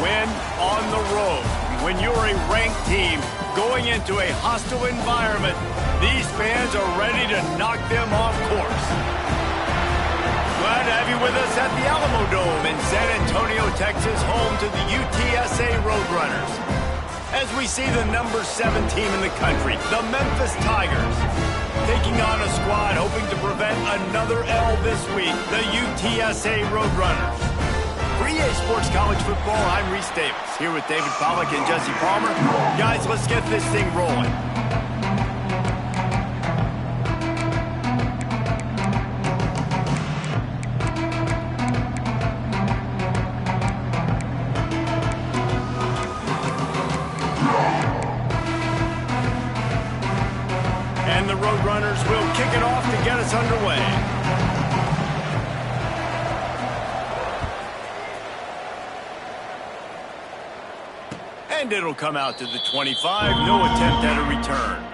Win on the road. When you're a ranked team going into a hostile environment, these fans are ready to knock them off course. Glad to have you with us at the Alamo Dome in San Antonio, Texas, home to the UTSA Roadrunners. As we see the number 7 team in the country, the Memphis Tigers, taking on a squad hoping to prevent another L this week, the UTSA Roadrunners. For EA Sports College Football, I'm Reese Davis, here with David Pollack and Jesse Palmer. Guys, let's get this thing rolling. And the Roadrunners will kick it off to get us underway. And it'll come out to the 25. No attempt at a return.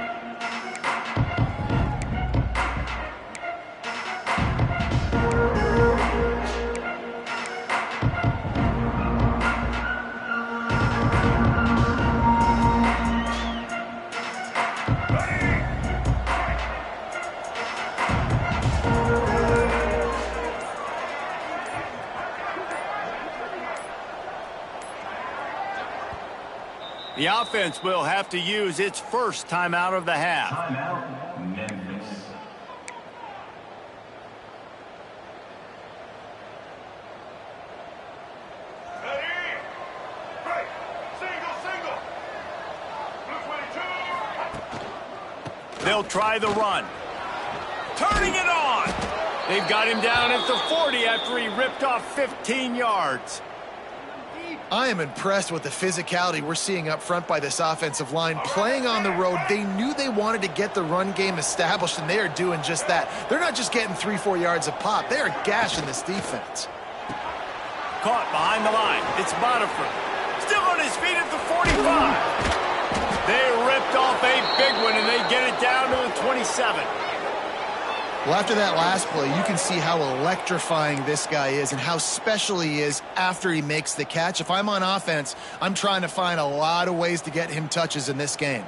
The offense will have to use its first timeout of the half. Timeout, Memphis. Ready? Break. Single. Blue 22. They'll try the run. Turning it on. They've got him down at the 40 after he ripped off 15 yards. I am impressed with the physicality we're seeing up front by this offensive line. Playing on the road, they knew they wanted to get the run game established, and they are doing just that. They're not just getting 3-4 yards a pop. They are gashing this defense. Caught behind the line. It's Botiford. Still on his feet at the 45. They ripped off a big one, and they get it down to the 27. Well, after that last play, you can see how electrifying this guy is and how special he is after he makes the catch. If I'm on offense, I'm trying to find a lot of ways to get him touches in this game.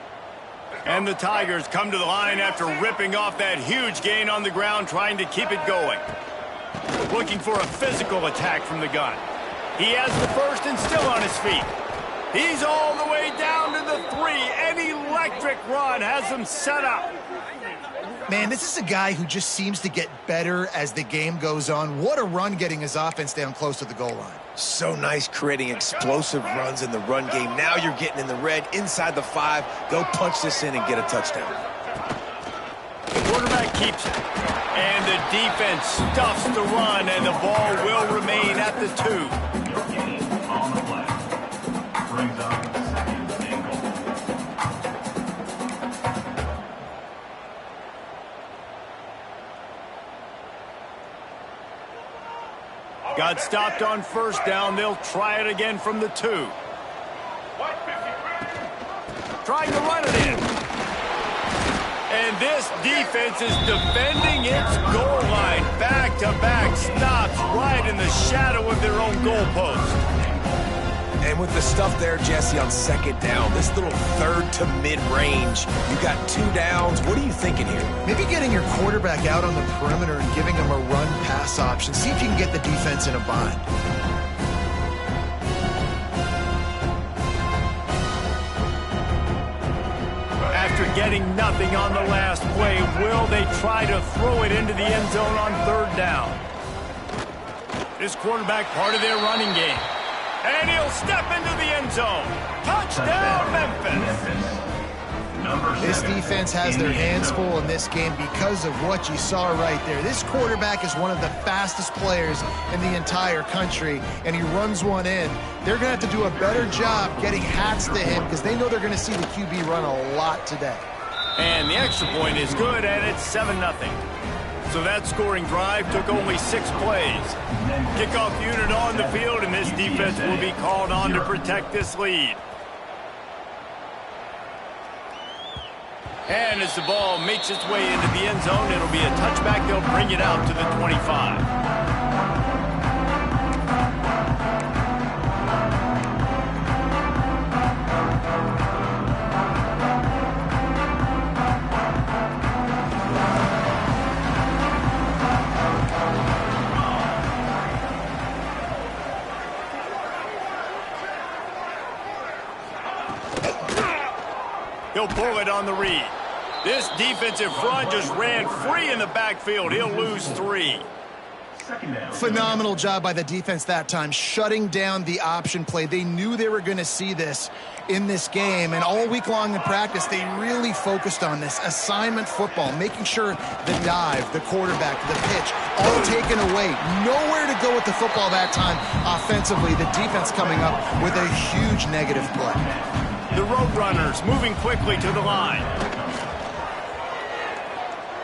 And the Tigers come to the line after ripping off that huge gain on the ground, trying to keep it going. Looking for a physical attack from the gun. He has the first and still on his feet. He's all the way down to the 3. An electric run has him set up. Man, this is a guy who just seems to get better as the game goes on. What a run getting his offense down close to the goal line. So nice creating explosive runs in the run game. Now you're getting in the red, inside the 5. Go punch this in and get a touchdown. The quarterback keeps it. And the defense stuffs the run, and the ball will remain at the 2. On the play. Brings up second and goal. Got stopped on first down. They'll try it again from the 2. Trying to run it in. And this defense is defending its goal line. Back-to-back stops right in the shadow of their own goalpost. And with the stuff there, Jesse, on second down, this little third to mid-range, you got 2 downs. What are you thinking here? Maybe getting your quarterback out on the perimeter and giving him a run-pass option. See if you can get the defense in a bind. After getting nothing on the last play, will they try to throw it into the end zone on 3rd down? This quarterback part of their running game. And he'll step into the end zone. Touchdown, Memphis. This defense has their hands full in this game because of what you saw right there. This quarterback is one of the fastest players in the entire country, and he runs one in. They're going to have to do a better job getting hats to him because they know they're going to see the QB run a lot today. And the extra point is good, and it's 7-0. So that scoring drive took only 6 plays. Kickoff unit on the field, and this defense will be called on to protect this lead. And as the ball makes its way into the end zone, it'll be a touchback. They'll bring it out to the 25. He'll pull it on the read. This defensive front just ran free in the backfield. He'll lose 3. Phenomenal job by the defense that time, shutting down the option play. They knew they were going to see this in this game, and all week long in practice, they really focused on this assignment football, making sure the dive, the quarterback, the pitch, all taken away. Nowhere to go with the football that time offensively. The defense coming up with a huge negative play. The Roadrunners moving quickly to the line.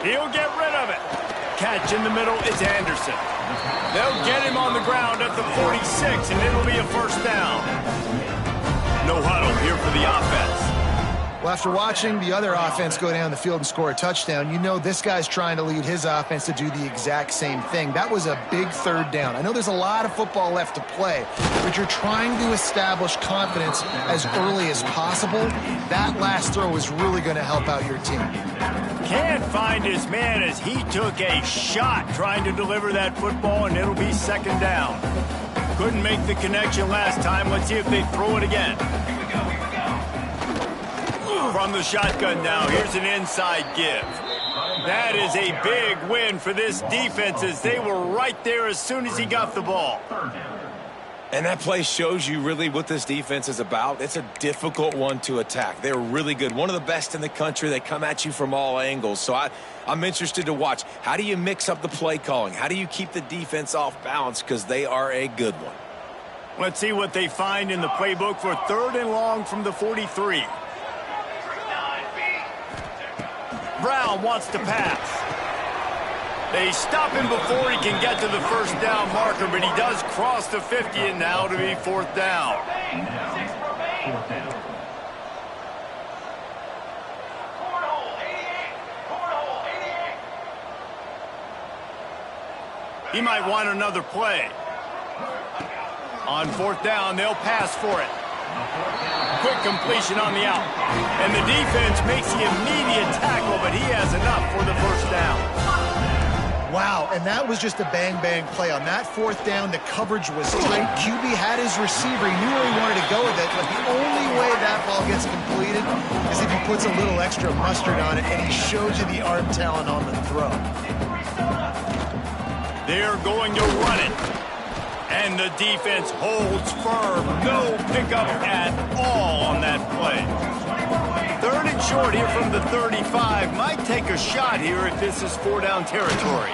He'll get rid of it. Catch in the middle, it's Anderson. They'll get him on the ground at the 46, and it'll be a first down. No huddle here for the offense. Well, after watching the other offense go down the field and score a touchdown, you know this guy's trying to lead his offense to do the exact same thing. That was a big third down. I know there's a lot of football left to play, but you're trying to establish confidence as early as possible. That last throw is really going to help out your team. Can't find his man as he took a shot trying to deliver that football, and it'll be second down. Couldn't make the connection last time. Let's see if they throw it again. From the shotgun now, here's an inside give. That is a big win for this defense as they were right there as soon as he got the ball. And that play shows you really what this defense is about. It's a difficult one to attack. They're really good. One of the best in the country. They come at you from all angles. So I'm interested to watch. How do you mix up the play calling? How do you keep the defense off balance? Because they are a good one. Let's see what they find in the playbook for 3rd and long from the 43. Brown wants to pass. They stop him before he can get to the first down marker, but he does cross the 50, and now to be 4th down. He might want another play. On 4th down, they'll pass for it. Quick completion on the out. And the defense makes the immediate tackle, but he has enough for the first down. Wow, and that was just a bang-bang play. On that 4th down, the coverage was tight. QB had his receiver. He knew where he wanted to go with it, but the only way that ball gets completed is if he puts a little extra mustard on it, and he shows you the arm talent on the throw. They're going to run it. And the defense holds firm. No pickup at all on that play. 3rd and short here from the 35. Might take a shot here if this is 4-down territory.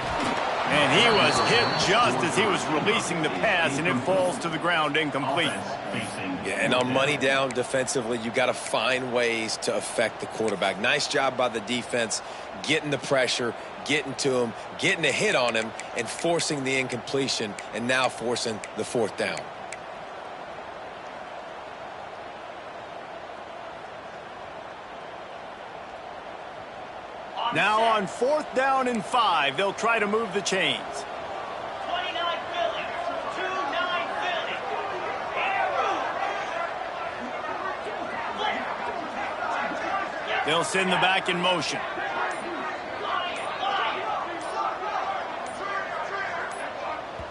And he was hit just as he was releasing the pass, and it falls to the ground incomplete. Yeah, and on money down defensively, you got to find ways to affect the quarterback. Nice job by the defense, getting the pressure, getting to him, getting a hit on him, and forcing the incompletion, and now forcing the 4th down. Now on 4th down and 5, they'll try to move the chains. 29 Philly, 2-9 Philly. They'll send the back in motion.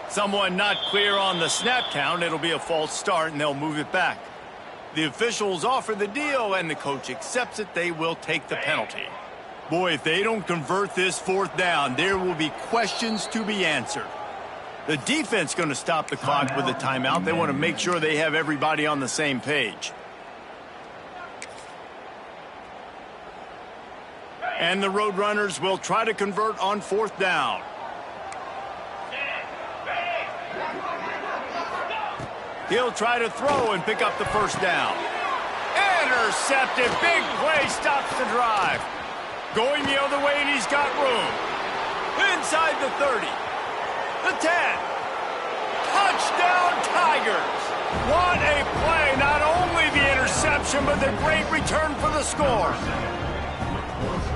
Someone not clear on the snap count. It'll be a false start, and they'll move it back. The officials offer the deal, and the coach accepts it. They will take the penalty. Boy, if they don't convert this 4th down, there will be questions to be answered. The defense going to stop the clock with a timeout. They want to make sure they have everybody on the same page. And the Roadrunners will try to convert on 4th down. He'll try to throw and pick up the first down. Intercepted. Big play stops the drive. Going the other way, and he's got room. Inside the 30. The 10. Touchdown, Tigers. What a play. Not only the interception, but the great return for the score.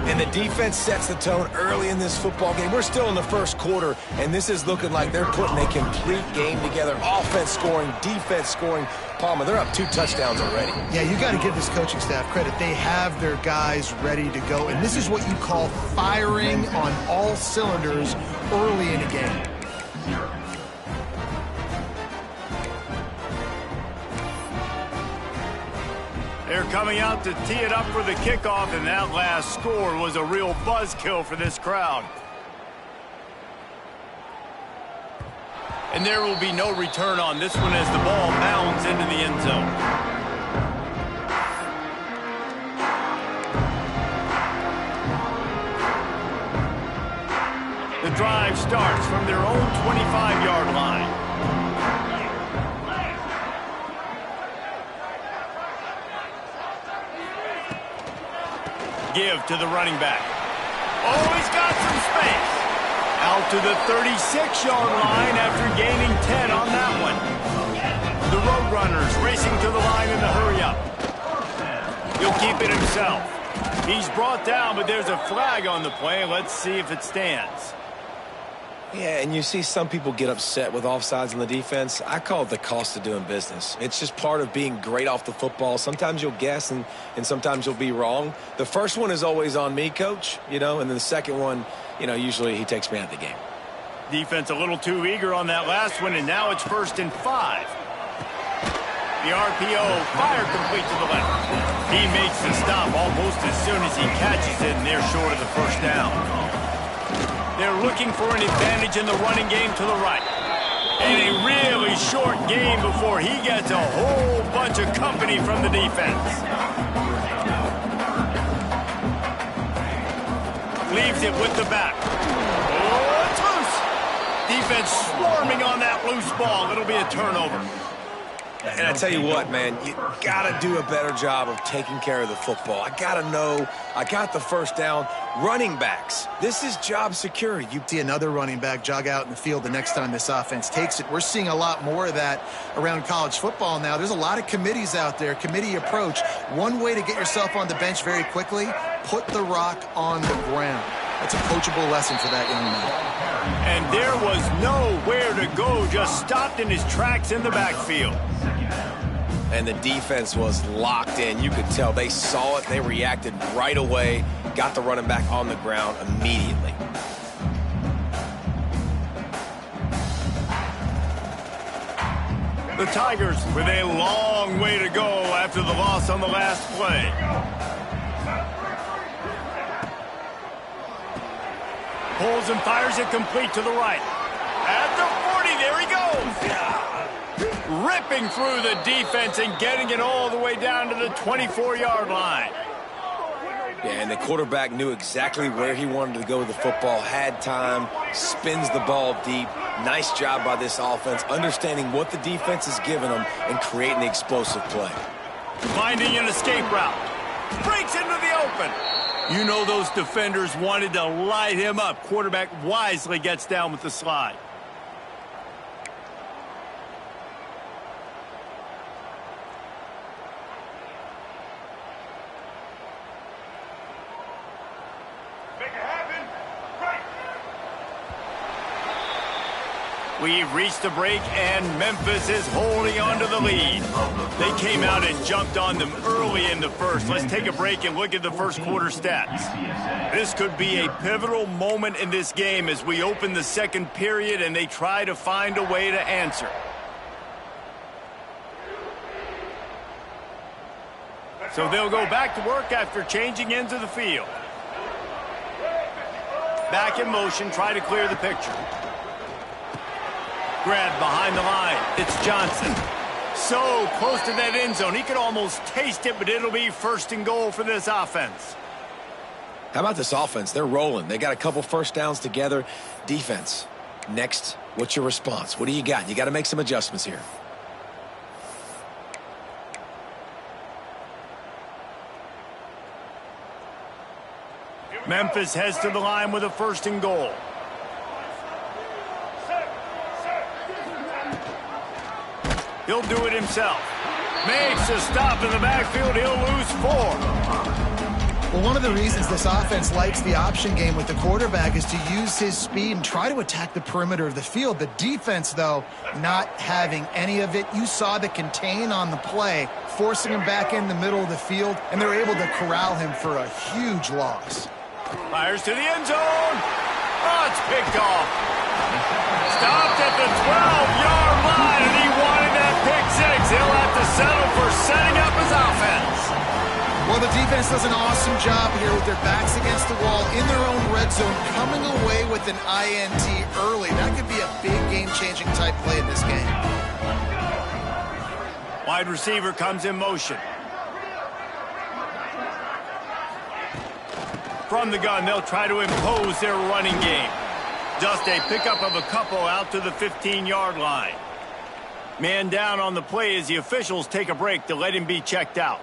And the defense sets the tone early in this football game. We're still in the first quarter, and this is looking like they're putting a complete game together. Offense scoring, defense scoring. Palmer, they're up 2 touchdowns already. Yeah, you got to give this coaching staff credit. They have their guys ready to go, and this is what you call firing on all cylinders early in a game. They're coming out to tee it up for the kickoff, and that last score was a real buzzkill for this crowd. And there will be no return on this one as the ball bounds into the end zone. The drive starts from their own 25-yard line. Give to the running back. Oh, he's got some space. Out to the 36-yard line after gaining 10 on that one. The Roadrunners racing to the line in the hurry-up. He'll keep it himself. He's brought down, but there's a flag on the play. Let's see if it stands. Yeah, and you see some people get upset with offsides on the defense. I call it the cost of doing business. It's just part of being great off the football. Sometimes you'll guess and sometimes you'll be wrong. The first one is always on me, Coach, and then the second one, usually he takes me out of the game. Defense a little too eager on that last one, and now it's 1st and 5. The RPO fire complete to the left. He makes the stop almost as soon as he catches it, and they're short of the first down. They're looking for an advantage in the running game to the right. And a really short game before he gets a whole bunch of company from the defense. Leaves it with the back. Oh, it's loose. Defense swarming on that loose ball. It'll be a turnover. And I tell you what, man, you got to do a better job of taking care of the football. I got to know I got the first down. Running backs, this is job security. You see another running back jog out in the field the next time this offense takes it. We're seeing a lot more of that around college football now. There's a lot of committees out there, committee approach. One way to get yourself on the bench very quickly, put the rock on the ground. That's a coachable lesson for that young man. And there was nowhere to go, just stopped in his tracks in the backfield. And the defense was locked in. You could tell they saw it. They reacted right away. Got the running back on the ground immediately. The Tigers with a long way to go after the loss on the last play. Pulls and fires it complete to the right. At the 40, there he goes. Ripping through the defense and getting it all the way down to the 24-yard line. Yeah, and the quarterback knew exactly where he wanted to go with the football, had time, spins the ball deep. Nice job by this offense, understanding what the defense is giving them and creating the explosive play. Finding an escape route. Breaks into the open. You know those defenders wanted to light him up. Quarterback wisely gets down with the slide. We've reached the break, and Memphis is holding on to the lead. They came out and jumped on them early in the first. Let's take a break and look at the first quarter stats. This could be a pivotal moment in this game as we open the second period and they try to find a way to answer. So they'll go back to work after changing ends of the field. Back in motion, try to clear the picture. Grab behind the line. It's Johnson. So close to that end zone. He could almost taste it, but it'll be 1st and goal for this offense. How about this offense? They're rolling. They got a couple first downs together. Defense. Next, what's your response? What do you got? You got to make some adjustments here. Memphis heads to the line with a 1st and goal. He'll do it himself. Makes a stop in the backfield. He'll lose 4. Well, one of the reasons this offense likes the option game with the quarterback is to use his speed and try to attack the perimeter of the field. The defense, though, not having any of it. You saw the contain on the play, forcing him back in the middle of the field, and they're able to corral him for a huge loss. Fires to the end zone. Oh, it's picked off. Stopped at the 12-yard line, and he wanted that pick six. He'll have to settle for setting up his offense. Well, the defense does an awesome job here with their backs against the wall in their own red zone, coming away with an INT early. That could be a big game-changing type play in this game. Wide receiver comes in motion. From the gun, they'll try to impose their running game. Just a pickup of a couple out to the 15-yard line. Man down on the play as the officials take a break to let him be checked out.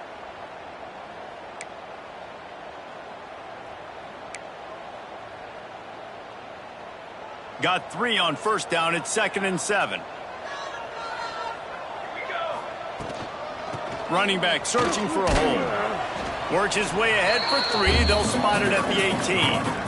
Got 3 on first down at 2nd and 7. Running back searching for a hole. Works his way ahead for 3. They'll spot it at the 18.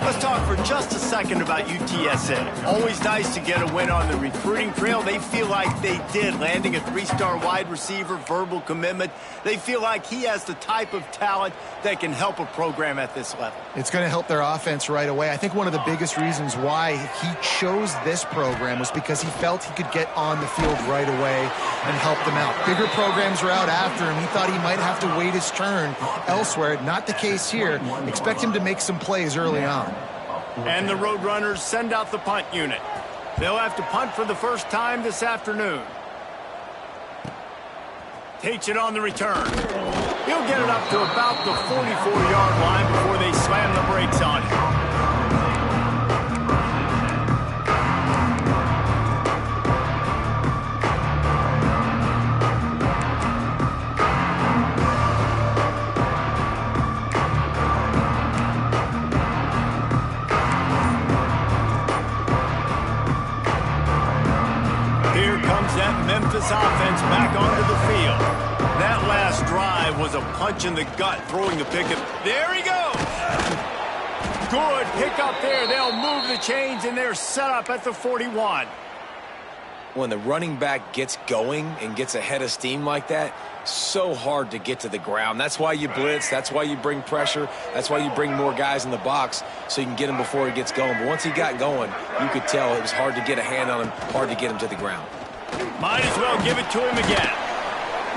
Let's talk for just a second about UTSA. Always nice to get a win on the recruiting trail. They feel like they did, landing a 3-star wide receiver, verbal commitment. They feel like he has the type of talent that can help a program at this level. It's going to help their offense right away. I think one of the biggest reasons why he chose this program was because he felt he could get on the field right away and help them out. Bigger programs were out after him. He thought he might have to wait his turn elsewhere. Not the case here. Expect him to make some plays early on. And the Roadrunners send out the punt unit. They'll have to punt for the first time this afternoon. Takes it on the return. He'll get it up to about the 44-yard line before they slam the brakes on him. Memphis offense back onto the field. That last drive was a punch in the gut, throwing the pick. There he goes. Good pickup there. They'll move the chains, and they're set up at the 41. When the running back gets going and gets ahead of steam like that, so hard to get to the ground. That's why you blitz. That's why you bring pressure. That's why you bring more guys in the box so you can get him before he gets going. But once he got going, you could tell it was hard to get a hand on him, hard to get him to the ground. Might as well give it to him again.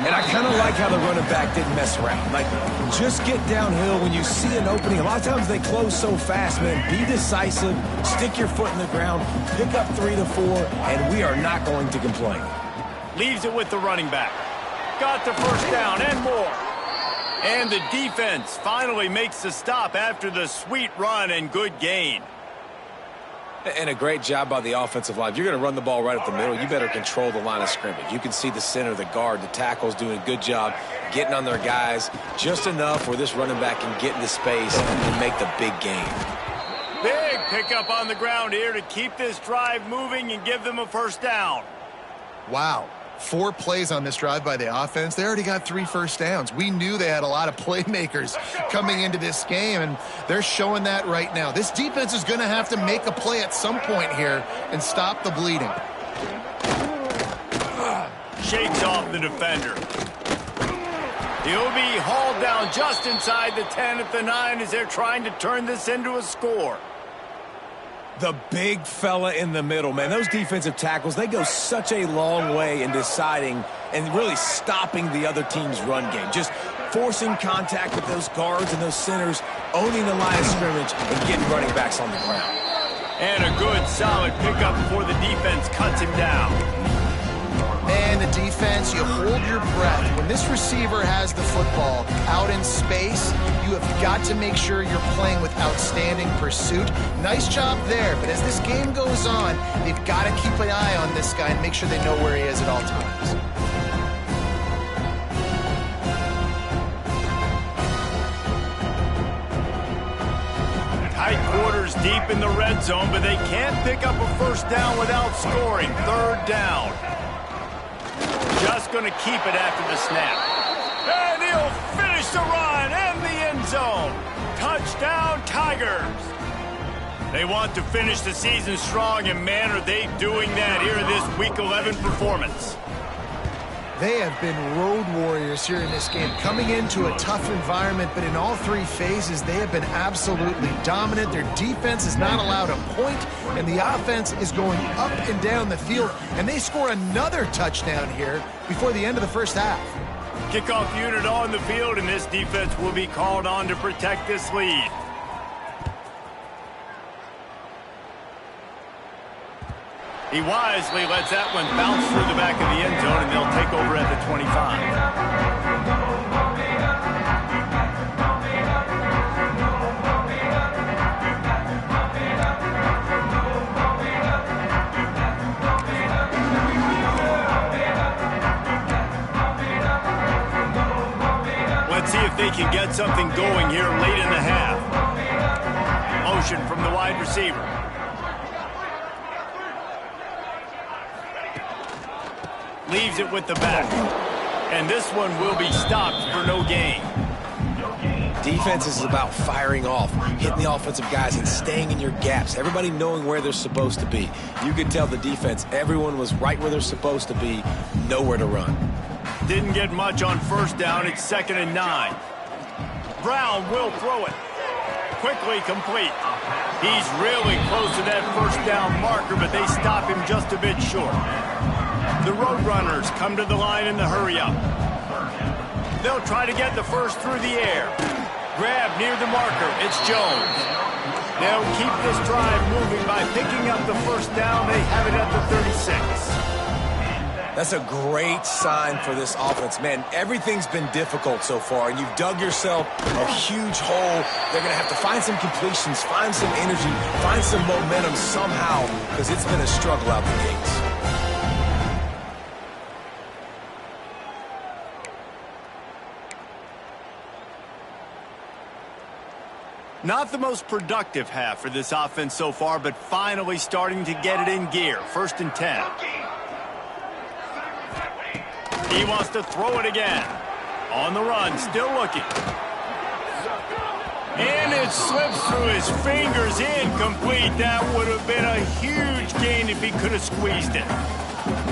And I kind of like how the running back didn't mess around. Like, just get downhill when you see an opening. A lot of times they close so fast, man. Be decisive, stick your foot in the ground, pick up 3 to 4, and we are not going to complain. Leaves it with the running back. Got the first down and more. And the defense finally makes the stop after the sweet run and good gain. And a great job by the offensive line. If you're going to run the ball right up the middle, you better control the line of scrimmage. You can see the center, the guard, the tackles doing a good job getting on their guys just enough where this running back can get into space and make the big gain. Big pickup on the ground here to keep this drive moving and give them a first down. Wow. 4 plays on this drive by the offense. They already got 3 first downs. We knew they had a lot of playmakers coming into this game, and they're showing that right now. This defense is going to have to make a play at some point here and stop the bleeding. Shakes off the defender. He'll be hauled down just inside the 10 at the 9 as they're trying to turn this into a score. The big fella in the middle, man. Those defensive tackles, they go such a long way in deciding and really stopping the other team's run game. Just forcing contact with those guards and those centers, owning the line of scrimmage, and getting running backs on the ground. And a good, solid pickup before the defense cuts him down. And the defense, you hold your breath. When this receiver has the football out in space, you have got to make sure you're playing with outstanding pursuit. Nice job there, but as this game goes on, they've got to keep an eye on this guy and make sure they know where he is at all times. Tight quarters deep in the red zone, but they can't pick up a first down without scoring. 3rd down. Just going to keep it after the snap. And he'll finish the run and the end zone. Touchdown, Tigers. They want to finish the season strong, and man, are they doing that here in this Week 11 performance. They have been road warriors here in this game, coming into a tough environment, but in all 3 phases, they have been absolutely dominant. Their defense is not allowed a point, and the offense is going up and down the field, and they score another touchdown here before the end of the first half. Kickoff unit on the field, and this defense will be called on to protect this lead. He wisely lets that one bounce through the back of the end zone, and they'll take over at the 25. Let's see if they can get something going here late in the half. Motion from the wide receiver. Leaves it with the back. And this one will be stopped for no gain. Defense is about firing off, hitting the offensive guys, and staying in your gaps. Everybody knowing where they're supposed to be. You could tell the defense, everyone was right where they're supposed to be, nowhere to run. Didn't get much on first down. It's 2nd and 9. Brown will throw it. Quickly complete. He's really close to that first down marker, but they stop him just a bit short. The Roadrunners come to the line in the hurry-up. They'll try to get the first through the air. Grab near the marker. It's Jones. They'll keep this drive moving by picking up the first down. They have it at the 36. That's a great sign for this offense. Man, everything's been difficult so far, and you've dug yourself a huge hole. They're going to have to find some completions, find some energy, find some momentum somehow, because it's been a struggle out the gates. Not the most productive half for this offense so far, but finally starting to get it in gear. 1st and 10. He wants to throw it again. On the run, still looking. And it slips through his fingers, incomplete. That would have been a huge gain if he could have squeezed it.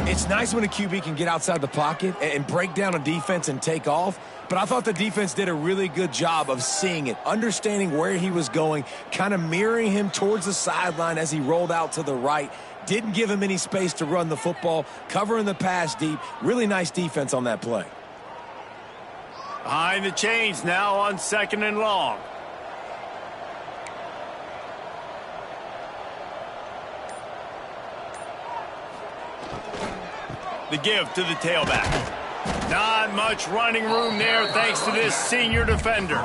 It's nice when a QB can get outside the pocket and break down a defense and take off, but I thought the defense did a really good job of seeing it, understanding where he was going, kind of mirroring him towards the sideline as he rolled out to the right. Didn't give him any space to run the football, covering the pass deep. Really nice defense on that play. Behind the chains now on 2nd and long. The give to the tailback. Not much running room there thanks to this senior defender.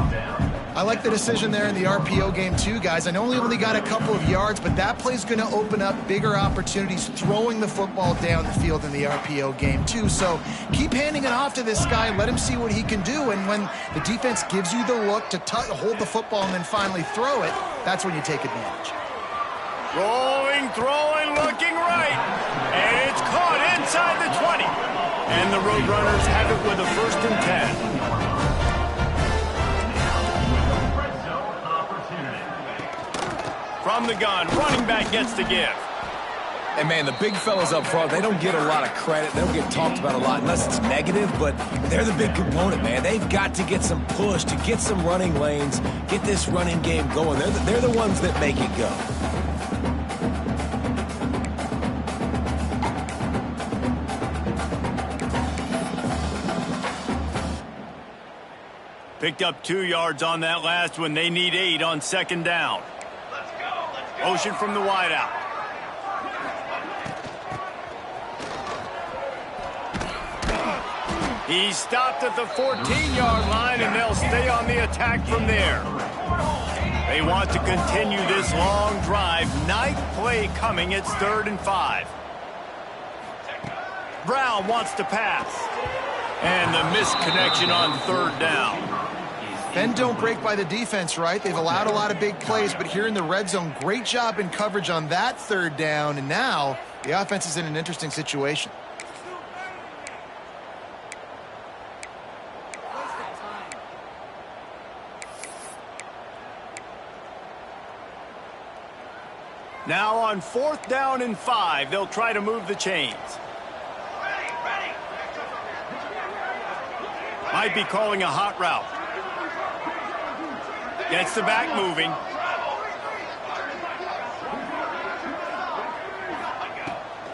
I like the decision there in the RPO game too, guys. I know he only got a couple of yards, but that play's going to open up bigger opportunities throwing the football down the field in the RPO game too. So keep handing it off to this guy. Let him see what he can do. And when the defense gives you the look to hold the football and then finally throw it, that's when you take advantage. Rolling, throwing, looking right. And it's caught inside the 20. And the Roadrunners have it with a 1st and 10. From the gun, running back gets the give. And, man, the big fellas up front, they don't get a lot of credit. They don't get talked about a lot unless it's negative, but they're the big component, man. They've got to get some push, to get some running lanes, get this running game going. They're the ones that make it go. Picked up 2 yards on that last one. They need 8 on 2nd down. Motion from the wideout. He's stopped at the 14-yard line, and they'll stay on the attack from there. They want to continue this long drive. Ninth play coming. It's 3rd and 5. Brown wants to pass. And the misconnection on 3rd down. Bend don't break by the defense, right? They've allowed a lot of big plays, but here in the red zone, great job in coverage on that 3rd down, and now the offense is in an interesting situation. Now on 4th down and 5, they'll try to move the chains. Might be calling a hot route. Gets the back moving.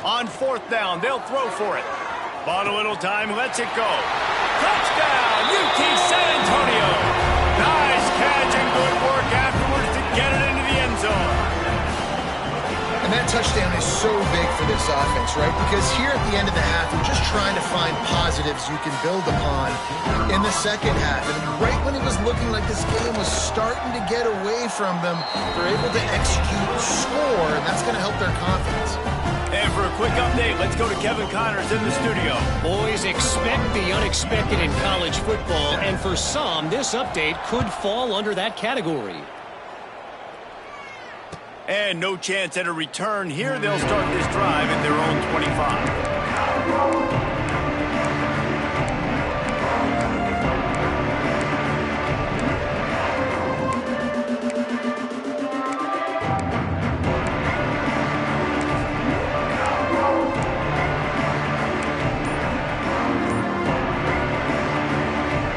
On 4th down, they'll throw for it. Bought a little time, lets it go. Touchdown, UT San Antonio. Nice catch and good work afterwards to get it into the end zone. And that touchdown is so big for this offense, right? Because here at the end of the half, we're just trying to find positives you can build upon in the second half. And right when it was looking like this game was starting to get away from them, they're able to execute, score, and that's going to help their confidence. And for a quick update, let's go to Kevin Connors in the studio. Boys, expect the unexpected in college football, and for some, this update could fall under that category. And no chance at a return here. They'll start this drive at their own 25.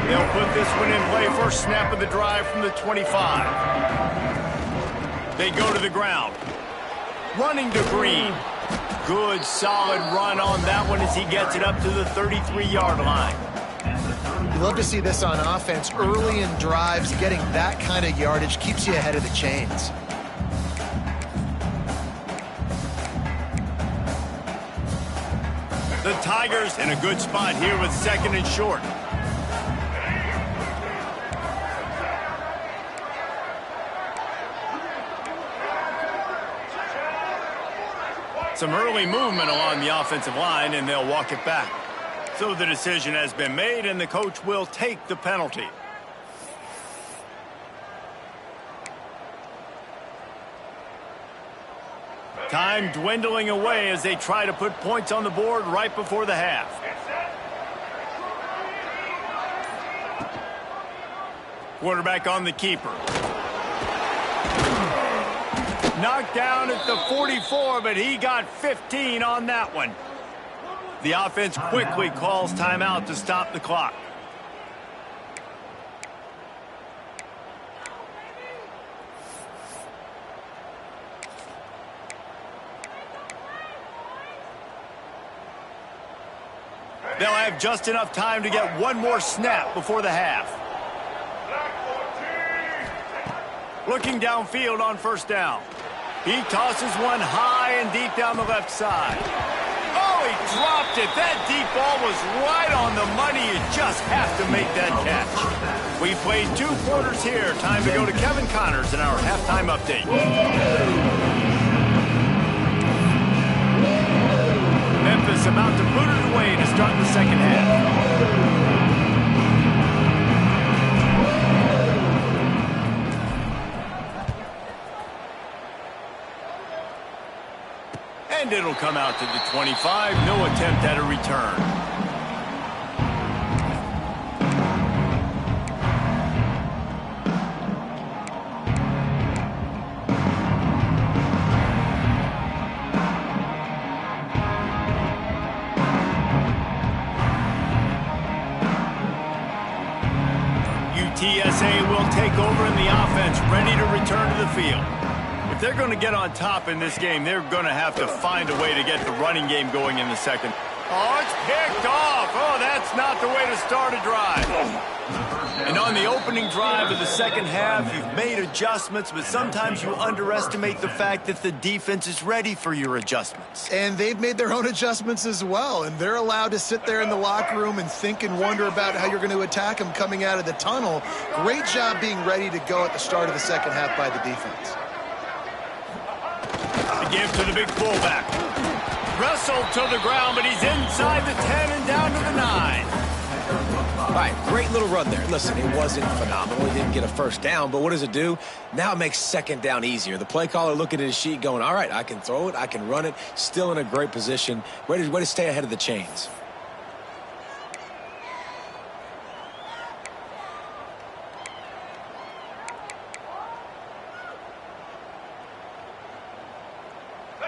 They'll put this one in play. First snap of the drive from the 25. They go to the ground. Running to Green. Good, solid run on that one as he gets it up to the 33-yard line. You love to see this on offense. Early in drives, getting that kind of yardage keeps you ahead of the chains. The Tigers in a good spot here with second and short. Some early movement along the offensive line, and they'll walk it back. So the decision has been made, and the coach will take the penalty. Time dwindling away as they try to put points on the board right before the half. Quarterback on the keeper. Knocked down at the 44, but he got 15 on that one. The offense quickly calls timeout to stop the clock. They'll have just enough time to get one more snap before the half. Looking downfield on first down. He tosses one high and deep down the left side. Oh, he dropped it. That deep ball was right on the money. You just have to make that catch. We played 2 quarters here. Time to go to Kevin Connors in our halftime update. Memphis about to put it away to start the second half. And it'll come out to the 25. No attempt at a return. UTSA will take over in the offense, ready to return to the field. If they're going to get on top in this game, they're going to have to find a way to get the running game going in the second. Oh, it's picked off. Oh, that's not the way to start a drive. And on the opening drive of the second half, you've made adjustments, but sometimes you underestimate the fact that the defense is ready for your adjustments. And they've made their own adjustments as well, and they're allowed to sit there in the locker room and think and wonder about how you're going to attack them coming out of the tunnel. Great job being ready to go at the start of the second half by the defense. The give to the big fullback. Wrestled to the ground, but he's inside the 10 and down to the 9. All right, great little run there. Listen, it wasn't phenomenal. He didn't get a first down, but what does it do? Now it makes second down easier. The play caller looking at his sheet going, all right, I can throw it, I can run it, still in a great position. Way to stay ahead of the chains.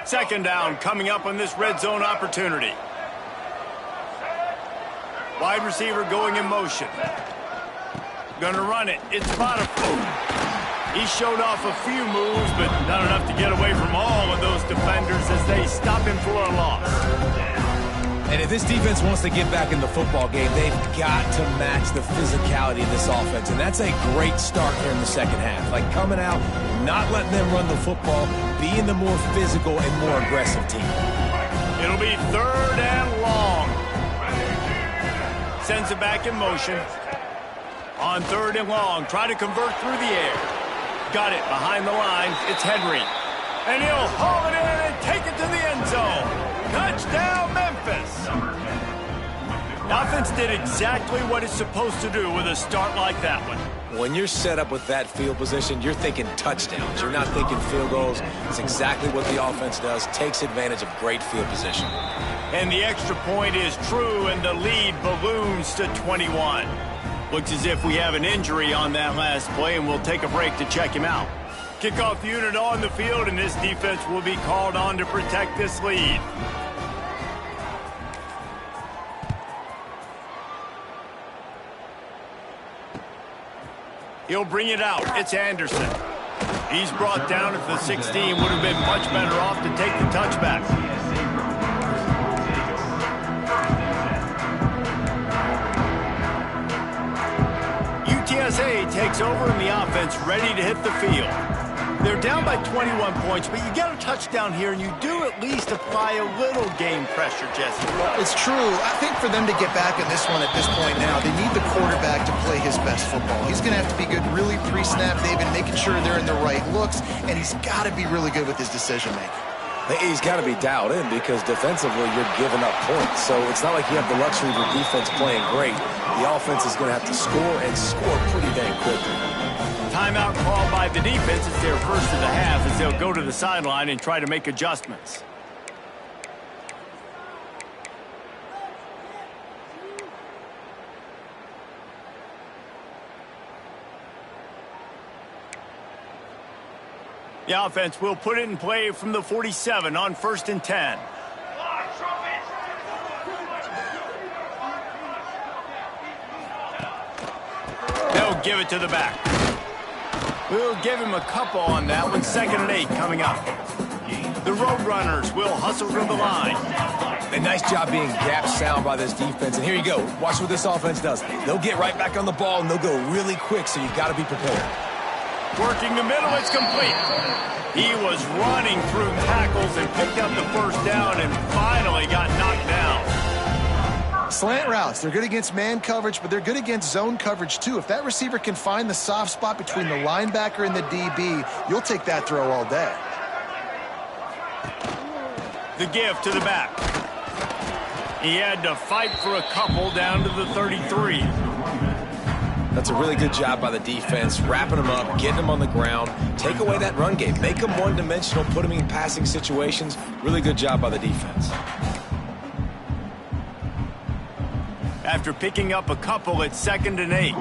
Second down coming up on this red zone opportunity. Wide receiver going in motion. Gonna run it. It's Potiphar. He showed off a few moves, but not enough to get away from all of those defenders as they stop him for a loss. And if this defense wants to get back in the football game, they've got to match the physicality of this offense. And that's a great start here in the second half. Like coming out, not letting them run the football, being the more physical and more aggressive team. It'll be 3rd and long. Sends it back in motion. On 3rd and long, try to convert through the air. Got it behind the line. It's Henry. And he'll haul it in and take it to the end zone. Touchdown, Memphis. The offense did exactly what it's supposed to do with a start like that one. When you're set up with that field position, you're thinking touchdowns. You're not thinking field goals. It's exactly what the offense does. Takes advantage of great field position. And the extra point is true, and the lead balloons to 21. Looks as if we have an injury on that last play, and we'll take a break to check him out. Kickoff unit on the field, and this defense will be called on to protect this lead. He'll bring it out. It's Anderson. He's brought down at the 16. Would have been much better off to take the touchback. UTSA takes over in the offense, ready to hit the field. They're down by 21 points, but you get a touchdown here, and you do at least apply a little game pressure, Jesse. It's true. I think for them to get back in this one at this point now, they need the quarterback to play his best football. He's going to have to be good really pre-snap, David, making sure they're in the right looks, and he's got to be really good with his decision-making. He's got to be dialed in because defensively you're giving up points. So it's not like you have the luxury of your defense playing great. The offense is going to have to score and score pretty dang quickly. Timeout called by the defense. It's their first of the half as they'll go to the sideline and try to make adjustments. The offense will put it in play from the 47 on 1st and 10. They'll give it to the back. We'll give him a couple on that one. 2nd and 8 coming up. The Roadrunners will hustle to the line. A nice job being gap sound by this defense. And here you go. Watch what this offense does. They'll get right back on the ball, and they'll go really quick, so you've got to be prepared. Working the middle, it's complete. He was running through tackles and picked up the 1st down and finally got knocked down. Slant routes, they're good against man coverage, but they're good against zone coverage too. If that receiver can find the soft spot between the linebacker and the DB, you'll take that throw all day. The give to the back. He had to fight for a couple down to the 33. That's a really good job by the defense, wrapping them up, getting them on the ground, take away that run game, make them one-dimensional, put them in passing situations. Really good job by the defense. After picking up a couple, it's 2nd and 8.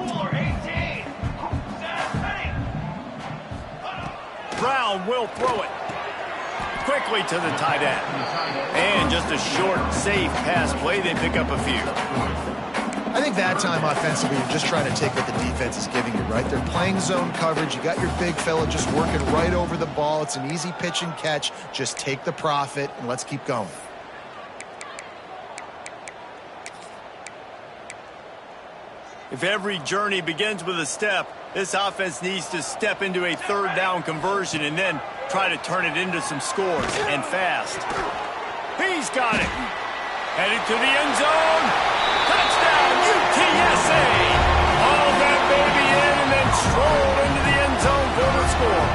Brown will throw it quickly to the tight end. And just a short, safe pass play. They pick up a few. I think that time offensively, you're just trying to take what the defense is giving you, right? They're playing zone coverage. You got your big fella just working right over the ball. It's an easy pitch and catch. Just take the profit and let's keep going. If every journey begins with a step, this offense needs to step into a 3rd down conversion and then try to turn it into some scores, and fast. He's got it. Headed to the end zone. Touchdown, UTSA. Haul that baby in and then stroll into the end zone for the score.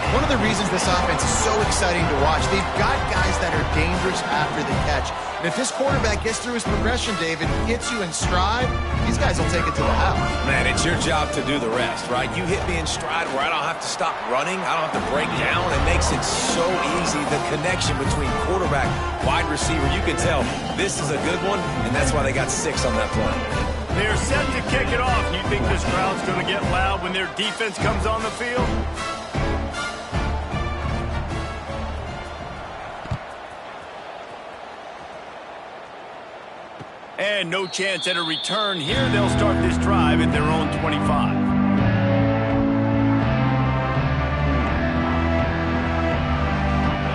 One of the reasons this offense is so exciting to watch, they've got guys that are dangerous after the catch. And if this quarterback gets through his progression, David, hits you in stride, these guys will take it to the house. Man, it's your job to do the rest, right? You hit me in stride where I don't have to stop running. I don't have to break down. It makes it so easy. The connection between quarterback, wide receiver, you can tell this is a good one, and that's why they got 6 on that play. They're set to kick it off. You think this crowd's going to get loud when their defense comes on the field? And no chance at a return here. They'll start this drive at their own 25.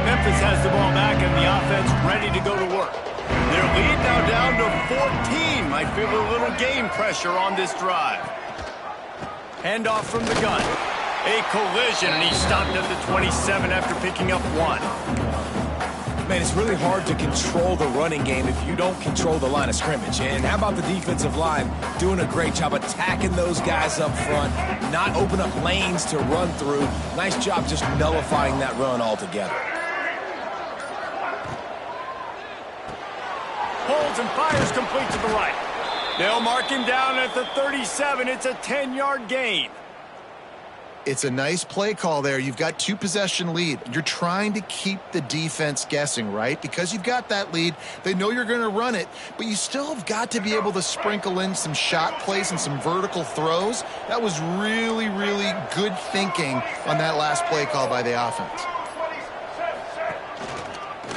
Memphis has the ball back and the offense ready to go to work. Their lead now down to 14. Might feel a little game pressure on this drive. Handoff from the gun. A collision, and he stopped at the 27 after picking up 1. Man, it's really hard to control the running game if you don't control the line of scrimmage. And how about the defensive line doing a great job attacking those guys up front, not open up lanes to run through. Nice job just nullifying that run altogether. Holds and fires complete to the right. They'll mark him down at the 37. It's a 10-yard gain. It's a nice play call there. You've got 2-possession lead. You're trying to keep the defense guessing, right? Because you've got that lead, they know you're going to run it, but you still have got to be able to sprinkle in some shot plays and some vertical throws. That was really, really good thinking on that last play call by the offense.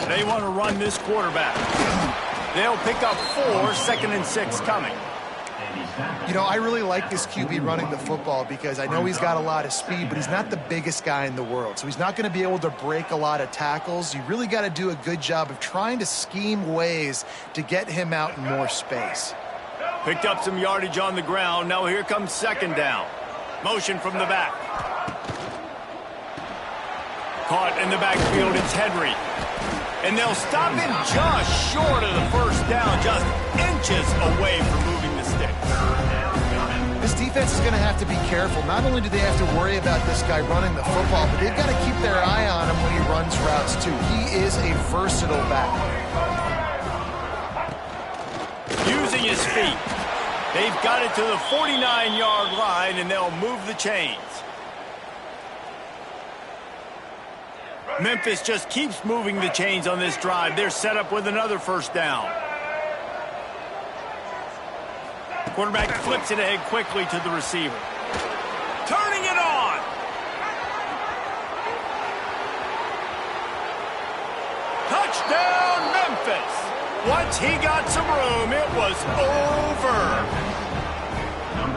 They want to run this quarterback. They'll pick up 4, 2nd and 6 coming. You know, I really like this QB running the football because I know he's got a lot of speed, but he's not the biggest guy in the world. So he's not going to be able to break a lot of tackles. You really got to do a good job of trying to scheme ways to get him out in more space. Picked up some yardage on the ground. Now here comes 2nd down. Motion from the back. Caught in the backfield, it's Henry. And they'll stop him just short of the 1st down, just inches away from moving the stick. This defense is going to have to be careful. Not only do they have to worry about this guy running the football, but they've got to keep their eye on him when he runs routes too. He is a versatile back. Using his feet. They've got it to the 49-yard line, and they'll move the chains. Memphis just keeps moving the chains on this drive. They're set up with another 1st down. Quarterback flips it ahead quickly to the receiver. Turning it on. Touchdown, Memphis. Once he got some room, it was over.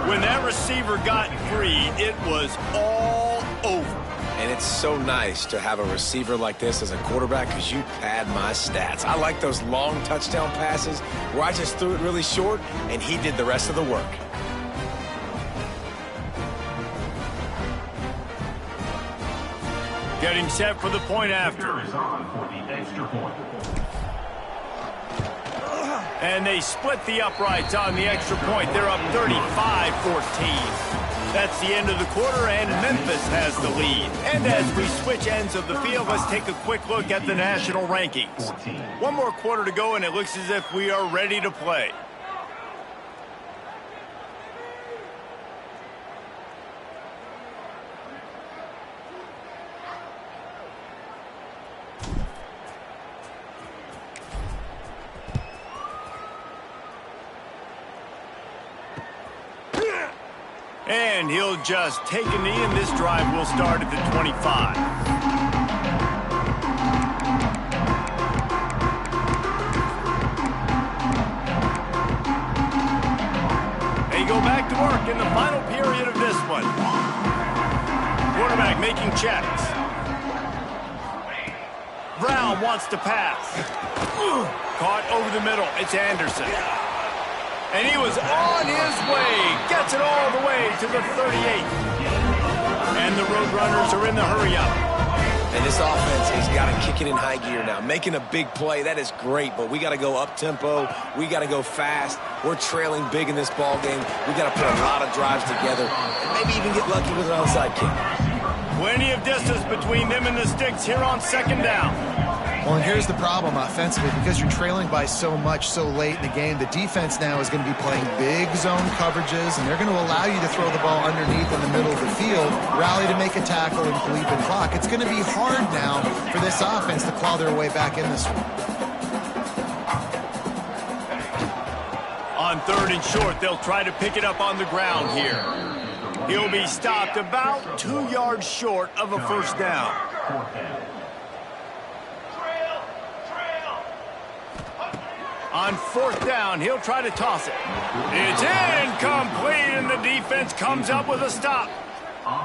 When that receiver got free, it was all over. And it's so nice to have a receiver like this as a quarterback because you pad my stats. I like those long touchdown passes where I just threw it really short and he did the rest of the work. Getting set for the point after. Here is on for the extra point. And they split the uprights on the extra point. They're up 35-14. That's the end of the quarter, and Memphis has the lead. And as we switch ends of the field, let's take a quick look at the national rankings. 14. One more quarter to go, and it looks as if we are ready to play. And he'll just take a knee, and this drive will start at the 25. They go back to work in the final period of this one. Quarterback making checks. Brown wants to pass. Caught over the middle. It's Anderson. And he was on his way. Gets it all the way to the 38. And the Roadrunners are in the hurry-up. And this offense has got to kick it in high gear now. Making a big play, that is great, but we got to go up-tempo. We got to go fast. We're trailing big in this ball game. We got to put a lot of drives together and maybe even get lucky with an onside kick. Plenty of distance between them and the sticks here on 2nd down. Well, and here's the problem offensively. Because you're trailing by so much so late in the game, the defense now is going to be playing big zone coverages, and they're going to allow you to throw the ball underneath in the middle of the field, rally to make a tackle, and bleep and clock. It's going to be hard now for this offense to claw their way back in this one. On 3rd and short, they'll try to pick it up on the ground here. He'll be stopped about 2 yards short of a 1st down. On 4th down, he'll try to toss it. It's incomplete, and the defense comes up with a stop.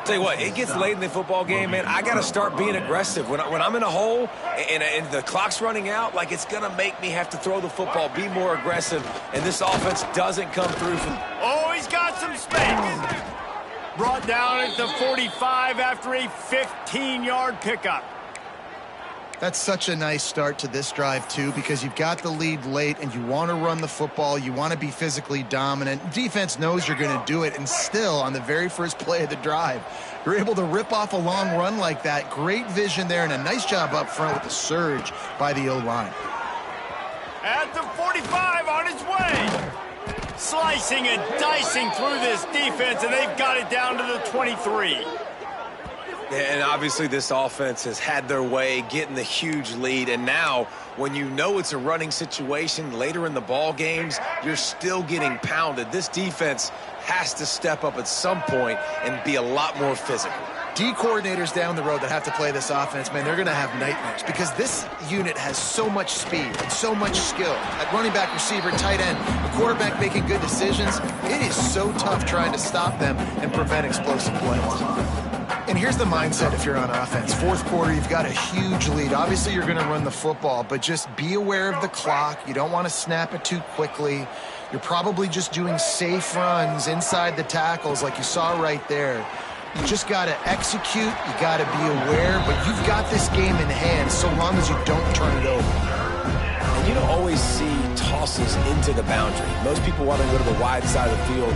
Tell you what, it gets late in the football game, man. I got to start being aggressive. When I'm in a hole and the clock's running out, like, it's going to make me have to throw the football, be more aggressive, and this offense doesn't come through from... Oh, he's got some space. Brought down at the 45 after a 15-yard pickup. That's such a nice start to this drive, too, because you've got the lead late and you want to run the football. You want to be physically dominant. Defense knows you're going to do it, and still, on the very first play of the drive, you're able to rip off a long run like that. Great vision there and a nice job up front with the surge by the O-line. At the 45 on his way. Slicing and dicing through this defense, and they've got it down to the 23. And obviously this offense has had their way, getting the huge lead. And now, when you know it's a running situation later in the ball games, you're still getting pounded. This defense has to step up at some point and be a lot more physical. D coordinators down the road that have to play this offense, man, they're going to have nightmares because this unit has so much speed and so much skill. At running back, receiver, tight end, the quarterback making good decisions, it is so tough trying to stop them and prevent explosive plays. And here's the mindset if you're on offense. Fourth quarter, you've got a huge lead. Obviously, you're going to run the football, but just be aware of the clock. You don't want to snap it too quickly. You're probably just doing safe runs inside the tackles like you saw right there. You just got to execute. You got to be aware, but you've got this game in hand so long as you don't turn it over. And you don't always see tosses into the boundary. Most people want to go to the wide side of the field.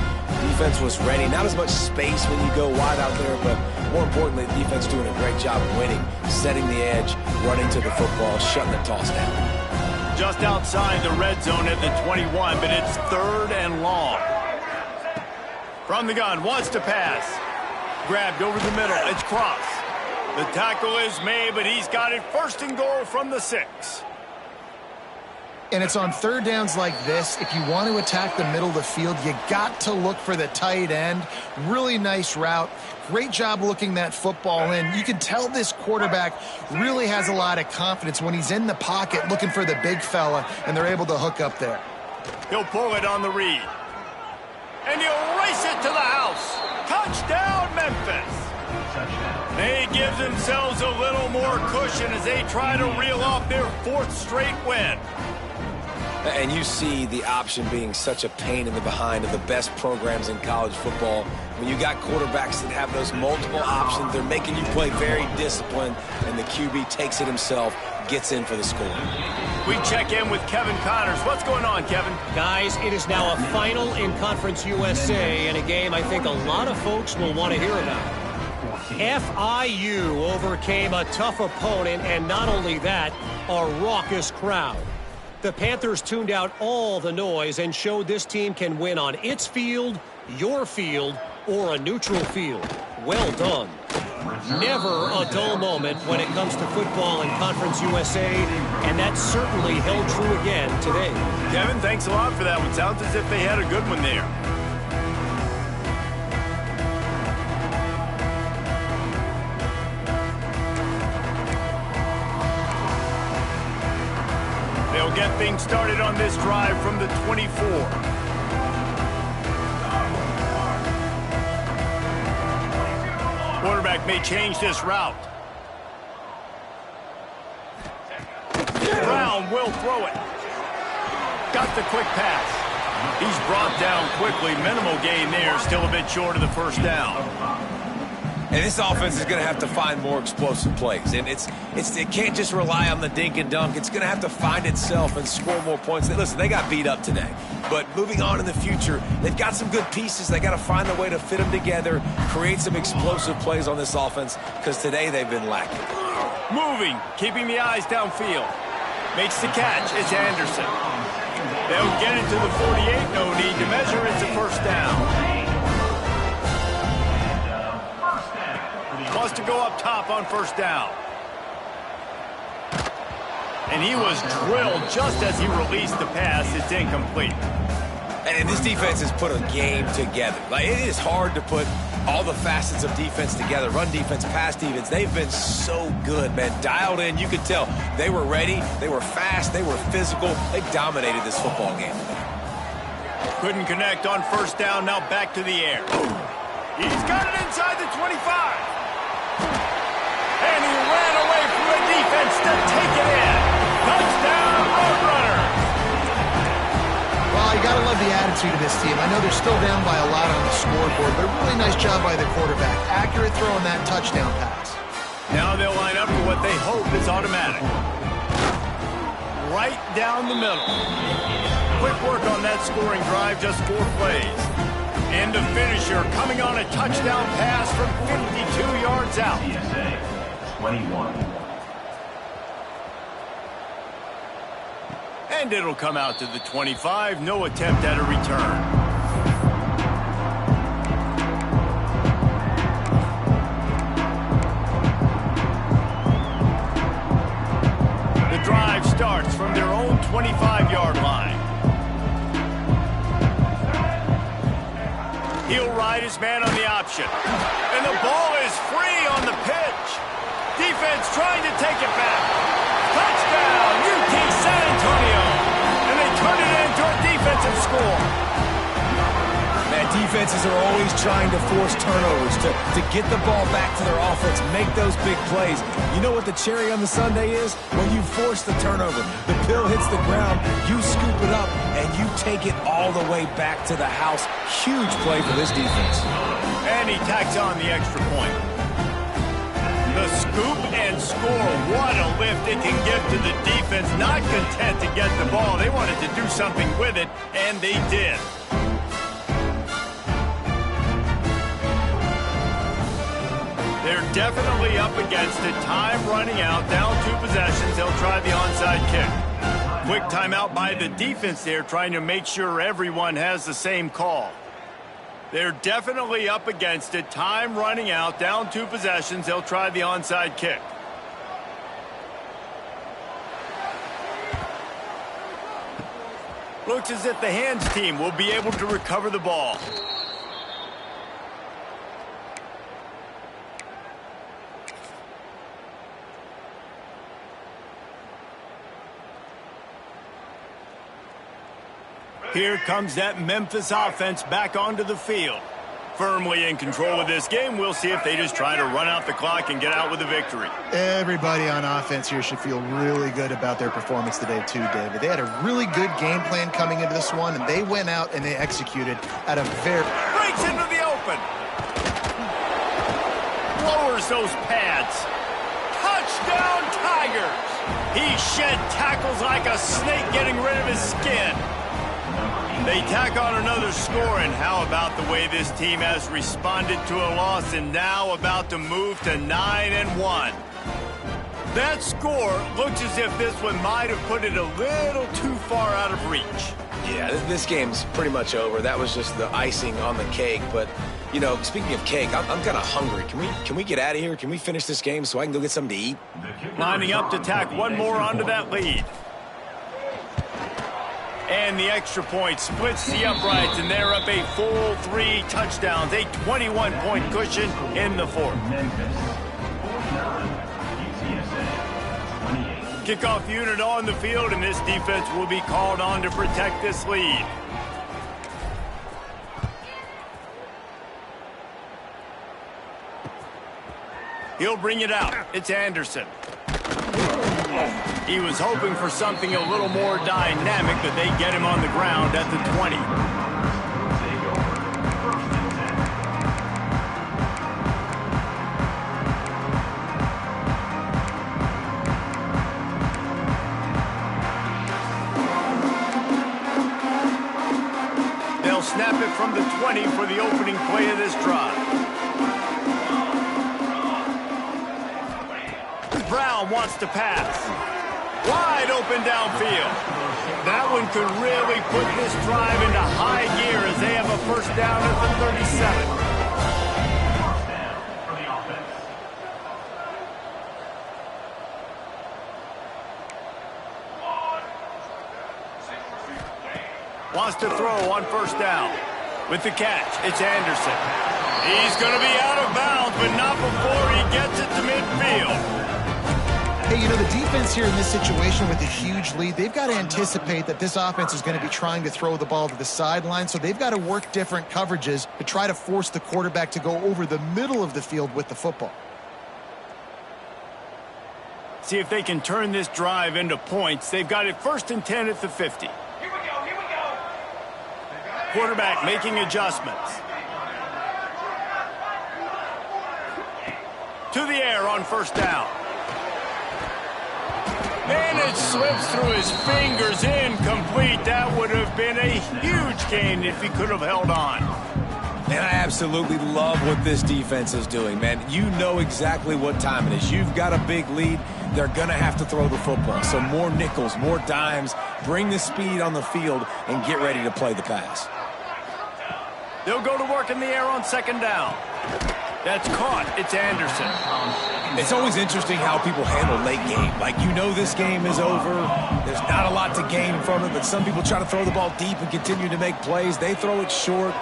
Defense was ready. Not as much space when you go wide out there, but more importantly, the defense doing a great job of winning, setting the edge, running to the football, shutting the toss down. Just outside the red zone at the 21, but it's 3rd and long. From the gun, wants to pass. Grabbed over the middle, it's Cross. The tackle is made, but he's got it 1st and goal from the 6. And it's on third downs like this. If you want to attack the middle of the field, you got to look for the tight end. Really nice route. Great job looking that football in. You can tell this quarterback really has a lot of confidence when he's in the pocket looking for the big fella, and they're able to hook up there. He'll pull it on the read. And he'll race it to the house. Touchdown, Memphis. They give themselves a little more cushion as they try to reel off their 4th straight win. And you see the option being such a pain in the behind of the best programs in college football. When you got quarterbacks that have those multiple options, they're making you play very disciplined, and the QB takes it himself, gets in for the score. We check in with Kevin Connors. What's going on, Kevin? Guys, it is now a final in Conference USA, and a game I think a lot of folks will want to hear about. FIU overcame a tough opponent, and not only that, a raucous crowd. The Panthers tuned out all the noise and showed this team can win on its field, your field, or a neutral field. Well done. Never a dull moment when it comes to football in Conference USA, and that certainly held true again today. Kevin, thanks a lot for that one. Sounds as if they had a good one there. They'll get things started on this drive from the 24. Quarterback may change this route. Brown will throw it. Got the quick pass. He's brought down quickly. Minimal gain there. Still a bit short of the 1st down. And this offense is going to have to find more explosive plays. And it can't just rely on the dink and dunk. It's going to have to find itself and score more points. Listen, they got beat up today. But moving on in the future, they've got some good pieces. They got to find a way to fit them together, create some explosive plays on this offense, because today they've been lacking. Moving, keeping the eyes downfield. Makes the catch. It's Anderson. They'll get it to the 48. No need to measure. It's a 1st down. Wants to go up top on 1st down. And he was drilled just as he released the pass. It's incomplete. And this defense has put a game together. Like, it is hard to put all the facets of defense together. Run defense, pass defense. They've been so good, man. Dialed in. You could tell they were ready. They were fast. They were physical. They dominated this football game. Couldn't connect on 1st down. Now back to the air. He's got it inside the 25. And he ran away from the defense to take it in. Touchdown, Roadrunner. Well, you got to love the attitude of this team. I know they're still down by a lot on the scoreboard, but a really nice job by the quarterback. Accurate throw on that touchdown pass. Now they'll line up for what they hope is automatic. Right down the middle. Quick work on that scoring drive, just 4 plays. And the finisher coming on a touchdown pass from 52 yards out. USA 21. And it'll come out to the 25. No attempt at a return. The drive starts from their own 25-yard line. He'll ride his man on the option. And the ball is free on the pitch. Defense trying to take it back. Touchdown, UT San Antonio. And they turn it into a defensive score. Man, defenses are always trying to force turnovers to get the ball back to their offense, make those big plays. You know what the cherry on the sundae is? When you force the turnover. The pill hits the ground, you scoop it up, and you take it all the way back to the house. Huge play for this defense. And he tacks on the extra point. The scoop and score. What a lift it can give to the defense. Not content to get the ball. They wanted to do something with it, and they did. They're definitely up against it. Time running out. Down 2 possessions. They'll try the onside kick. Quick timeout by the defense there, trying to make sure everyone has the same call. They're definitely up against it. Time running out. Down 2 possessions. They'll try the onside kick. Looks as if the hands team will be able to recover the ball. Here comes that Memphis offense back onto the field. Firmly in control of this game. We'll see if they just try to run out the clock and get out with a victory. Everybody on offense here should feel really good about their performance today too, David. They had a really good game plan coming into this one, and they went out and they executed at a very... Breaks into the open. Lowers those pads. Touchdown, Tigers. He shed tackles like a snake, getting rid of his skin. They tack on another score, and how about the way this team has responded to a loss and now about to move to 9-1. That score looks as if this one might have put it a little too far out of reach. Yeah, this game's pretty much over. That was just the icing on the cake. But, you know, speaking of cake, I'm kind of hungry. Can we get out of here? Can we finish this game so I can go get something to eat? Lining up to tack one more onto that lead. And the extra point splits the uprights, and they're up a full 3 touchdowns, a 21-point cushion in the 4th. Memphis 49. UTSA 28. Kickoff unit on the field, and this defense will be called on to protect this lead. He'll bring it out. It's Anderson. He was hoping for something a little more dynamic, but they get him on the ground at the 20. They'll snap it from the 20 for the opening play of this drive. Brown wants to pass. Wide open downfield. That one could really put this drive into high gear as they have a first down at the 37. For the offense. Wants to throw on first down. With the catch, it's Anderson. He's going to be out of bounds, but not before he gets it to midfield. Hey, the defense here in this situation with a huge lead, they've got to anticipate that this offense is going to be trying to throw the ball to the sideline, so they've got to work different coverages to try to force the quarterback to go over the middle of the field with the football. See if they can turn this drive into points. They've got it 1st and 10 at the 50. Here we go. Quarterback making adjustments. To the air on 1st down. And it slips through his fingers, incomplete. That would have been a huge gain if he could have held on. And I absolutely love what this defense is doing, man. You know exactly what time it is. You've got a big lead. They're going to have to throw the football. So more nickels, more dimes, bring the speed on the field, and get ready to play the pass. They'll go to work in the air on 2nd down. That's caught. It's Anderson. It's always interesting how people handle late game. Like, this game is over. There's not a lot to gain from it, but some people try to throw the ball deep and continue to make plays. They throw it short.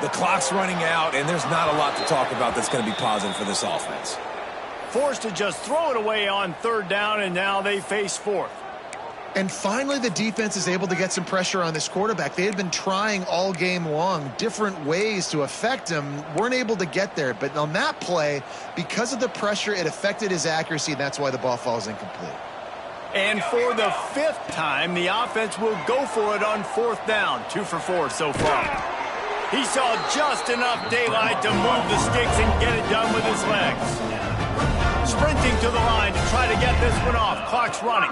The clock's running out, and there's not a lot to talk about that's going to be positive for this offense. Forced to just throw it away on 3rd down, and now they face 4th. And finally, the defense is able to get some pressure on this quarterback. They had been trying all game long different ways to affect him, weren't able to get there. But on that play, because of the pressure, it affected his accuracy, and that's why the ball falls incomplete. And for the 5th time, the offense will go for it on 4th down. 2 for 4 so far. He saw just enough daylight to move the sticks and get it done with his legs. Sprinting to the line to try to get this one off. Clock's running.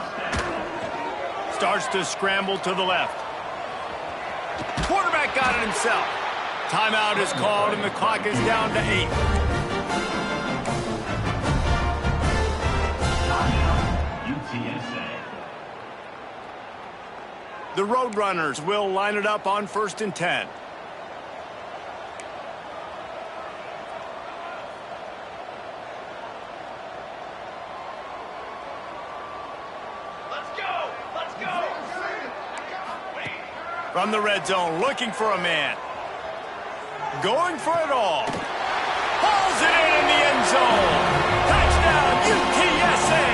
Starts to scramble to the left. Quarterback got it himself. Timeout is called, and the clock is down to 8. The Roadrunners will line it up on 1st and 10. From the red zone, looking for a man. Going for it all. Hauls it in the end zone. Touchdown, UTSA!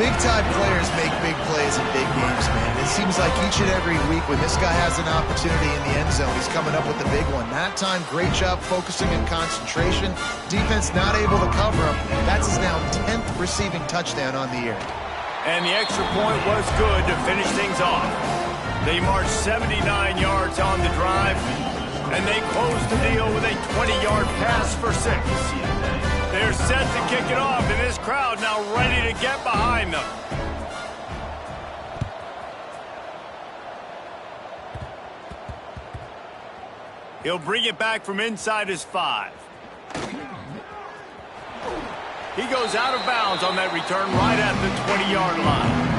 Big-time players make big plays in big games, man. It seems like each and every week when this guy has an opportunity in the end zone, he's coming up with the big one. That time, great job focusing and concentration. Defense not able to cover him. That's his now 10th receiving touchdown on the year. And the extra point was good to finish things off. They marched 79 yards on the drive, and they closed the deal with a 20-yard pass for 6. They're set to kick it off, and this crowd now ready to get behind them. He'll bring it back from inside his 5. He goes out of bounds on that return right at the 20-yard line.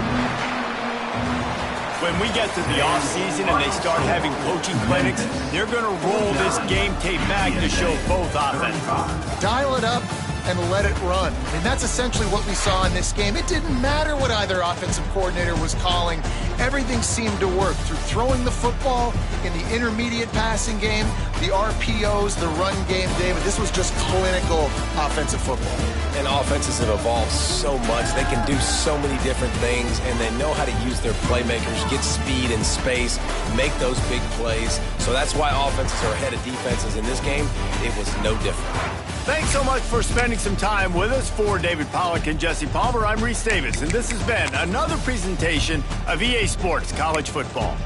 When we get to the offseason and they start having coaching clinics, they're going to roll this game tape back to show both offenses. Dial it up and let it run. I mean, that's essentially what we saw in this game. It didn't matter what either offensive coordinator was calling. Everything seemed to work through throwing the football in the intermediate passing game, the RPOs, the run game, David. This was just clinical offensive football. And offenses have evolved so much. They can do so many different things, and they know how to use their playmakers, get speed and space, make those big plays. So that's why offenses are ahead of defenses in this game. It was no different. Thanks so much for spending some time with us. For David Pollack and Jesse Palmer, I'm Reese Davis, and this has been another presentation of EA Sports College Football.